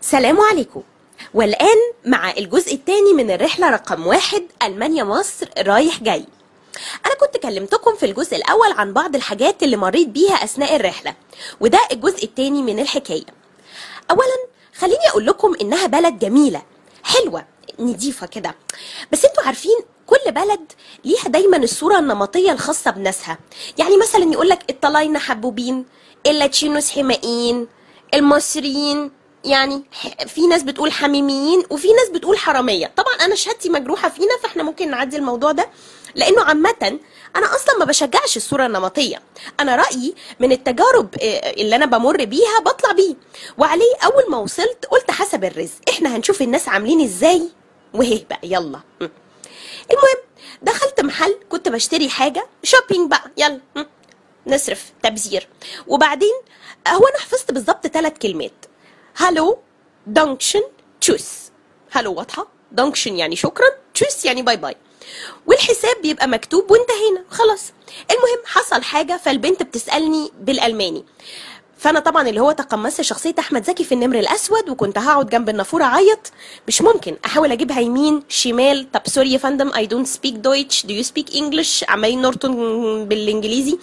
سلام عليكم. والآن مع الجزء الثاني من الرحلة رقم 1 ألمانيا مصر رايح جاي. أنا كنت كلمتكم في الجزء الأول عن بعض الحاجات اللي مريت بيها أثناء الرحلة، وده الجزء الثاني من الحكاية. أولا خليني أقول لكم إنها بلد جميلة حلوة نضيفة كده، بس انتوا عارفين كل بلد ليها دايما الصورة النمطية الخاصة بناسها. يعني مثلا يقولك الطلاينة حبوبين، اللاتشينوس حمائيين، المصريين يعني في ناس بتقول حميميين وفي ناس بتقول حرامية. طبعا انا شهادتي مجروحة فينا فاحنا ممكن نعدي الموضوع ده، لانه عامة انا اصلا ما بشجعش الصورة النمطية. انا رأيي من التجارب اللي انا بمر بيها بطلع بيه، وعليه اول ما وصلت قلت حسب الرزق احنا هنشوف الناس عاملين ازاي وهي بقى يلا. المهم دخلت محل كنت بشتري حاجة شوبينج بقى، يلا نصرف تبذير. وبعدين هو انا حفظت بالظبط 3 كلمات: هالو، دانكشن، تشوس. هالو واضحة، دانكشن يعني شكرا، تشوس يعني باي باي، والحساب بيبقى مكتوب وانتهينا خلاص. المهم حصل حاجة فالبنت بتسألني بالألماني، فانا طبعا اللي هو تقمصت شخصيه احمد زكي في النمر الاسود، وكنت هقعد جنب النافوره اعيط. مش ممكن احاول اجيبها يمين شمال، طب سوري يا فندم اي دونت سبيك دويتش، دو يو سبيك انجلش، عمالين نورتون بالانجليزي.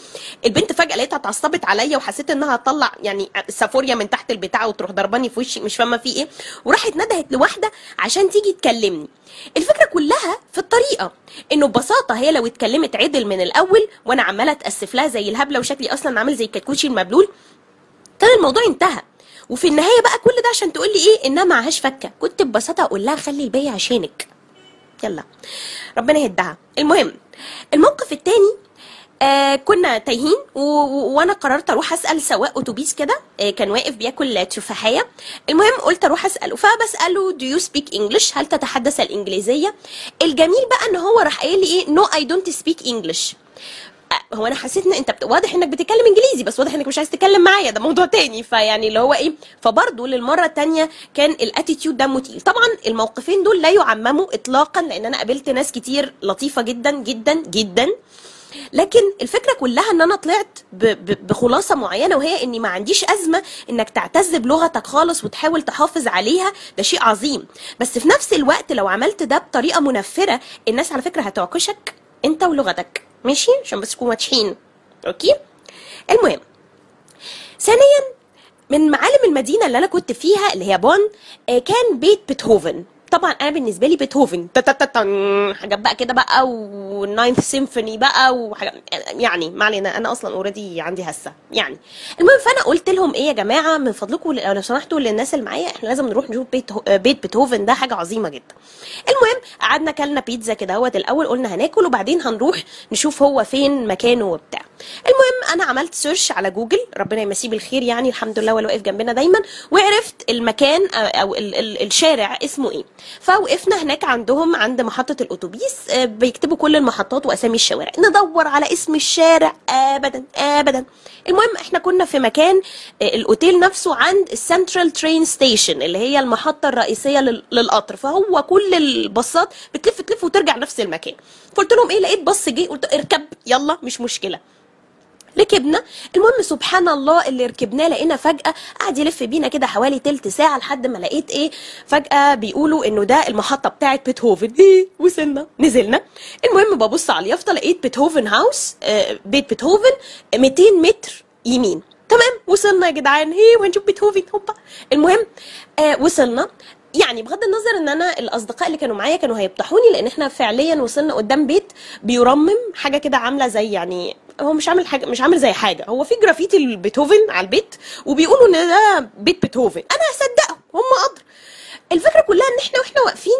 البنت فجاه لقيتها اتعصبت عليا وحسيت انها هتطلع يعني سافوريا من تحت البتاع وتروح ضرباني في وشي، مش فاهمه في ايه، وراحت ندهت لواحده عشان تيجي تكلمني. الفكره كلها في الطريقه، انه ببساطه هي لو اتكلمت عدل من الاول وانا عماله اتاسف لها زي الهبله وشكلي اصلا عامل زي الكتكوتشي المبلول، كان الموضوع انتهى. وفي النهايه بقى كل ده عشان تقول لي ايه؟ انها معهاش فكه. كنت ببساطه اقول لها خلي الباقي عشانك، يلا ربنا يهدها. المهم الموقف التاني، كنا تايهين وانا قررت اروح اسال سواق اتوبيس كده، كان واقف بياكل تفاحيه. المهم قلت اروح اساله، فبساله دو يو سبيك انجلش، هل تتحدث الانجليزيه؟ الجميل بقى ان هو راح قايل لي ايه؟ نو اي دونت سبيك انجلش. هو انا حسيت ان انت واضح انك بتتكلم انجليزي، بس واضح انك مش عايز تتكلم معايا، ده موضوع تاني. فيعني اللي هو ايه، فبرضه للمره التانيه كان الاتيتيود دمه تقيل. طبعا الموقفين دول لا يعمموا اطلاقا، لان انا قابلت ناس كتير لطيفه جدا جدا جدا، لكن الفكره كلها ان انا طلعت بخلاصه معينه، وهي اني ما عنديش ازمه انك تعتز بلغتك خالص وتحاول تحافظ عليها، ده شيء عظيم. بس في نفس الوقت لو عملت ده بطريقه منفره الناس على فكره هتعكشك انت ولغتك، ماشي؟ عشان بس تكونوا واضحين، اوكي؟ المهم ثانيا من معالم المدينه اللي انا كنت فيها اللي هي بون، كان بيت بيتهوفن. طبعا انا بالنسبه لي بيتهوفن حاجات بقى كده بقى، والناينث سيمفوني بقى وحاجات، يعني ما علينا، انا اصلا اوريدي عندي هسه يعني. المهم فانا قلت لهم ايه يا جماعه من فضلكم لو سمحتوا للناس اللي معايا احنا لازم نروح نشوف بيت بيتهوفن، ده حاجه عظيمه جدا. المهم قعدنا كلنا بيتزا كده اهوت الاول، قلنا هناكل وبعدين هنروح نشوف هو فين مكانه وبتاع. المهم انا عملت سيرش على جوجل، ربنا يمسيه بالخير يعني، الحمد لله، ولا واقف جنبنا دايما، وعرفت المكان او الشارع اسمه ايه. فوقفنا هناك عندهم عند محطة الأتوبيس، بيكتبوا كل المحطات وأسامي الشوارع، ندور على اسم الشارع أبدا أبدا. المهم احنا كنا في مكان الأوتيل نفسه عند السنترال ترين ستيشن اللي هي المحطة الرئيسية للقطر، فهو كل الباصات بتلف تلف وترجع نفس المكان. فقلت لهم ايه، لقيت باص جه قلت اركب يلا مش مشكلة. ركبنا. المهم سبحان الله اللي ركبناه لقينا فجأة قاعد يلف بينا كده حوالي تلت ساعة لحد ما لقيت ايه، فجأة بيقولوا انه ده المحطة بتاعت بيتهوفن. ايه وصلنا نزلنا. المهم ببص على اليافطة لقيت بيتهوفن هاوس، بيت بيتهوفن 200 متر يمين. تمام وصلنا يا جدعان، هي وهنشوف بيتهوفن هوبا. المهم وصلنا. يعني بغض النظر ان انا الاصدقاء اللي كانوا معايا كانوا هيفضحوني، لان احنا فعليا وصلنا قدام بيت بيرمم حاجه كده عامله زي، يعني هو مش عامل حاجه، مش عامل زي حاجه، هو في جرافيتي بيتهوفن على البيت وبيقولوا ان ده بيت بيتهوفن. انا هصدقهم، هم قدر. الفكره كلها ان احنا واحنا واقفين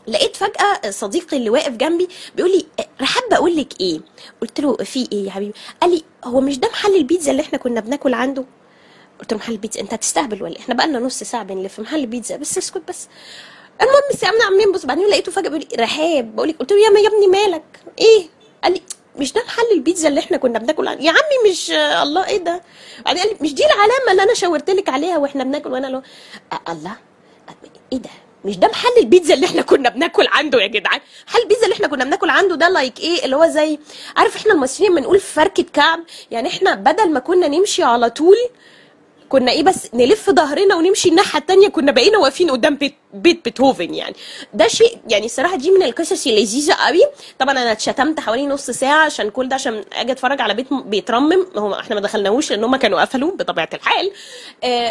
لقيت فجأة صديقي اللي واقف جنبي بيقول لي حابة أقول لك إيه؟ قلت له في إيه يا حبيبي؟ قال لي هو مش ده محل البيتزا اللي إحنا كنا بناكل عنده؟ قلت له محل بيتزا؟ انت هتستهبل ولا احنا بقالنا نص ساعه بنلف محل بيتزا؟ بس اسكت بس. المهم سيبنا عاملين نبص، بعدين لقيته فجاه بيقول لي رحاب، بقول لك، قلت له يا ابني مالك ايه؟ قال لي مش ده محل البيتزا اللي احنا كنا بناكل عنه يا عمي؟ مش الله ايه ده؟ بعدين قال لي مش دي العلامه اللي انا شاورت لك عليها واحنا بناكل؟ وانا له الله ايه ده؟ مش ده محل البيتزا اللي احنا كنا بناكل عنده يا جدعان؟ محل البيتزا اللي احنا كنا بناكل عنده ده لايك ايه، اللي هو زي، عارف احنا المصريين بنقول فركه كعب، يعني احنا بدل ما كنا نمشي على طول كنا ايه بس نلف ظهرنا ونمشي الناحيه التانيه كنا بقينا واقفين قدام بيت بيتهوفن يعني. ده شيء يعني الصراحه دي من القصص اللذيذه قوي. طبعا انا اتشتمت حوالي نص ساعه عشان كل ده، عشان اجي اتفرج على بيت بيترمم. هو احنا ما دخلناهوش لان هم كانوا قفلوا بطبيعه الحال.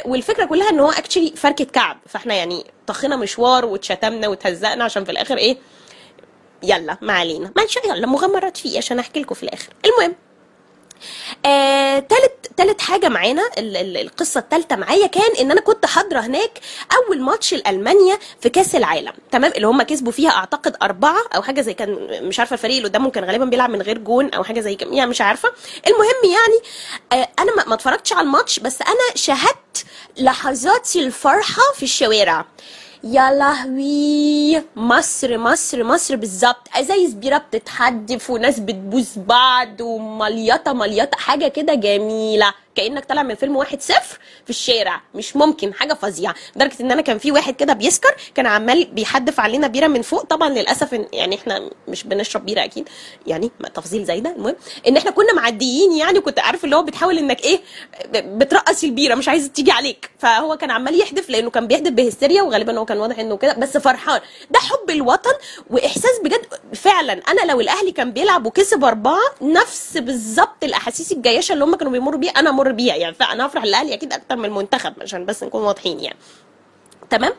والفكره كلها ان هو اكشلي فركه كعب، فاحنا يعني طخنا مشوار واتشتمنا واتهزقنا عشان في الاخر ايه، يلا ما علينا، ما يلا مغامرات فيه عشان احكي لكم في الاخر. المهم تالت حاجه معانا، القصه التالته معايا كان ان انا كنت حاضره هناك اول ماتش لالمانيا في كاس العالم، تمام، اللي هم كسبوا فيها اعتقد 4 او حاجه زي، كان مش عارفه الفريق اللي قدامهم كان غالبا بيلعب من غير جون او حاجه زي كده يعني، مش عارفه. المهم يعني انا ما اتفرجتش على الماتش، بس انا شاهدت لحظات الفرحه في الشوارع. يا لهوي، مصر مصر مصر بالظبط، ازايز بيره بتتحدف وناس بتبوس بعض ومليطه مليطه، حاجه كده جميله كانك طالع من فيلم 1-0 في الشارع، مش ممكن، حاجه فظيعه. لدرجه ان انا كان في واحد كده بيسكر كان عمال بيحدف علينا بيره من فوق. طبعا للاسف يعني احنا مش بنشرب بيره اكيد يعني، تفاصيل زي ده. المهم ان احنا كنا معديين يعني، كنت عارف اللي هو بتحاول انك ايه، بترقص البيره مش عايزه تيجي عليك، فهو كان عمال يحدف لانه كان بيحدف بهستيريا، وغالبا هو كان واضح انه كده بس فرحان. ده حب الوطن واحساس بجد فعلا. انا لو الاهلي كان بيلعب وكسب 4 نفس بالظبط الاحاسيس الجياشه اللي هم كانوا بيمروا بيها انا امر بيها يعني، فانا هفرح الاهلي اكيد اكتر من المنتخب عشان بس نكون واضحين يعني. تمام.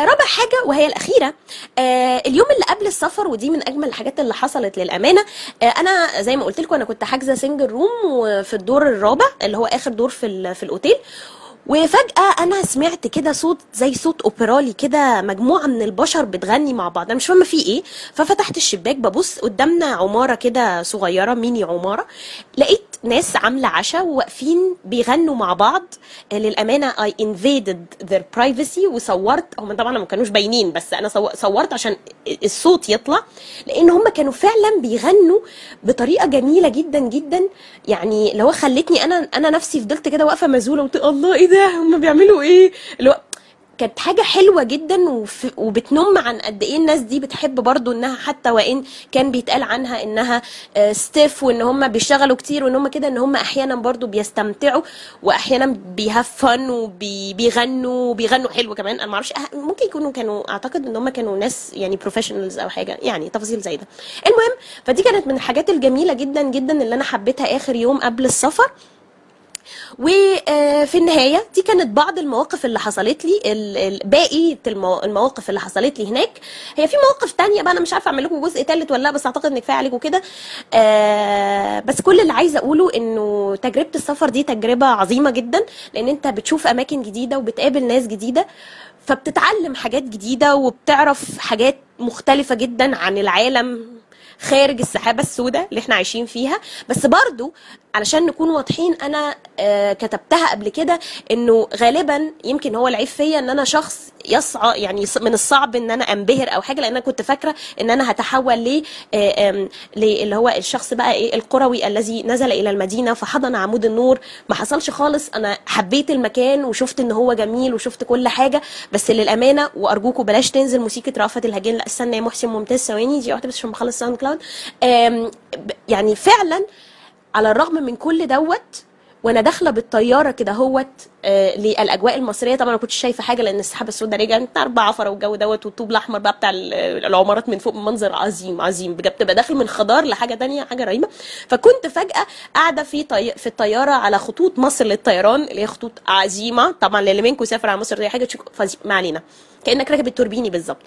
رابع حاجه وهي الاخيره، اليوم اللي قبل السفر، ودي من اجمل الحاجات اللي حصلت للامانه. انا زي ما قلت لكم انا كنت حاجزه سنجل روم وفي الدور الرابع اللي هو اخر دور في الاوتيل. وفجأة أنا سمعت كده صوت زي صوت أوبرالي كده، مجموعة من البشر بتغني مع بعض، أنا مش فاهمة فيه إيه. ففتحت الشباك ببص قدامنا عمارة كده صغيرة، ميني عمارة، لقيت ناس عاملة عشاء وواقفين بيغنوا مع بعض. للأمانة I invaded their privacy وصورت. هم طبعا ما كانوش باينين بس أنا صورت عشان الصوت يطلع، لأن هم كانوا فعلا بيغنوا بطريقة جميلة جدا جدا يعني. لو خلتني أنا نفسي فضلت كده واقفة مذهولة وقلت الله إيه ده، هم بيعملوا إيه. اللي كانت حاجة حلوة جدا وبتنم عن قد ايه الناس دي بتحب برضو انها، حتى وان كان بيتقال عنها انها ستيف وان هم بيشتغلوا كتير وان هم كده، ان هم احيانا برضو بيستمتعوا واحيانا بيهفن وبيغنوا حلو كمان. انا معرفش، ممكن كانوا اعتقد ان هم كانوا ناس يعني بروفيشنالز او حاجة يعني، تفاصيل زي ده. المهم فدي كانت من الحاجات الجميلة جدا جدا اللي انا حبيتها اخر يوم قبل السفر. وفي النهايه دي كانت بعض المواقف اللي حصلت لي. باقي المواقف اللي حصلت لي هناك، هي في مواقف تانية بقى انا مش عارفه اعمل لكم جزء ثالث ولا لا، بس اعتقد ان كفايه عليكم كده. بس كل اللي عايزه اقوله انه تجربه السفر دي تجربه عظيمه جدا، لان انت بتشوف اماكن جديده وبتقابل ناس جديده، فبتتعلم حاجات جديده وبتعرف حاجات مختلفه جدا عن العالم خارج السحابة السوداء اللي احنا عايشين فيها. بس برضو علشان نكون واضحين، انا كتبتها قبل كده انه غالبا يمكن هو العيب فيا ان انا شخص يصعب يعني، من الصعب ان انا انبهر او حاجه، لان انا كنت فاكره ان انا هتحول اللي هو الشخص بقى ايه القروي الذي نزل الى المدينه فحضن عمود النور. ما حصلش خالص. انا حبيت المكان وشفت ان هو جميل وشفت كل حاجه، بس للامانه وارجوكم بلاش تنزل موسيقى رأفت الهجان. لا استنى يا محسن ممتاز، ثواني دي واحده بس عشان بخلص ساوند كلاود. يعني فعلا على الرغم من كل دوت، وانا داخله بالطياره كده هوت للاجواء المصريه، طبعا ما كنتش شايفه حاجه لان السحابه السوداء رجعت بتاع 4 عفره والجو دوت، والطوب الاحمر بقى بتاع العمارات من فوق، منظر عظيم عظيم بجد، بتبقى داخل من خضار لحاجه تانية، حاجه رهيبه. فكنت فجاه قاعده في الطياره على خطوط مصر للطيران، اللي هي خطوط عظيمه طبعا، اللي منكم سافر على مصر دي حاجه ما علينا، كانك راكب التوربيني بالظبط.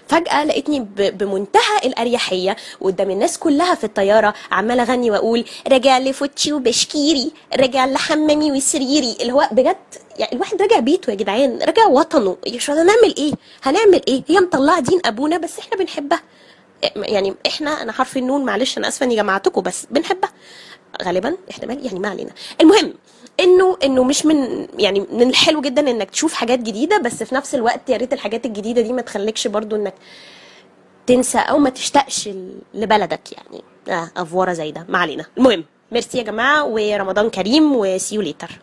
فجأة لقيتني بمنتهى الأريحية قدام الناس كلها في الطيارة عمالة أغني وأقول راجع لفوتشي وبشكيري، راجع لحمامي وسريري، اللي هو بجد يعني الواحد راجع بيته يا جدعان، راجع وطنه. هنعمل إيه؟ هي مطلعة دين أبونا بس إحنا بنحبها يعني. أنا حرف النون، معلش أنا آسفة إني جمعتكم، بس بنحبها غالبا، احتمال يعني، ما علينا. المهم انه مش من الحلو جدا انك تشوف حاجات جديده، بس في نفس الوقت يا ريت الحاجات الجديده دي ما تخليكش برضو انك تنسى او ما تشتاقش لبلدك يعني. افوره زي ده، ما علينا. المهم ميرسي يا جماعه ورمضان كريم، وسيو ليتر.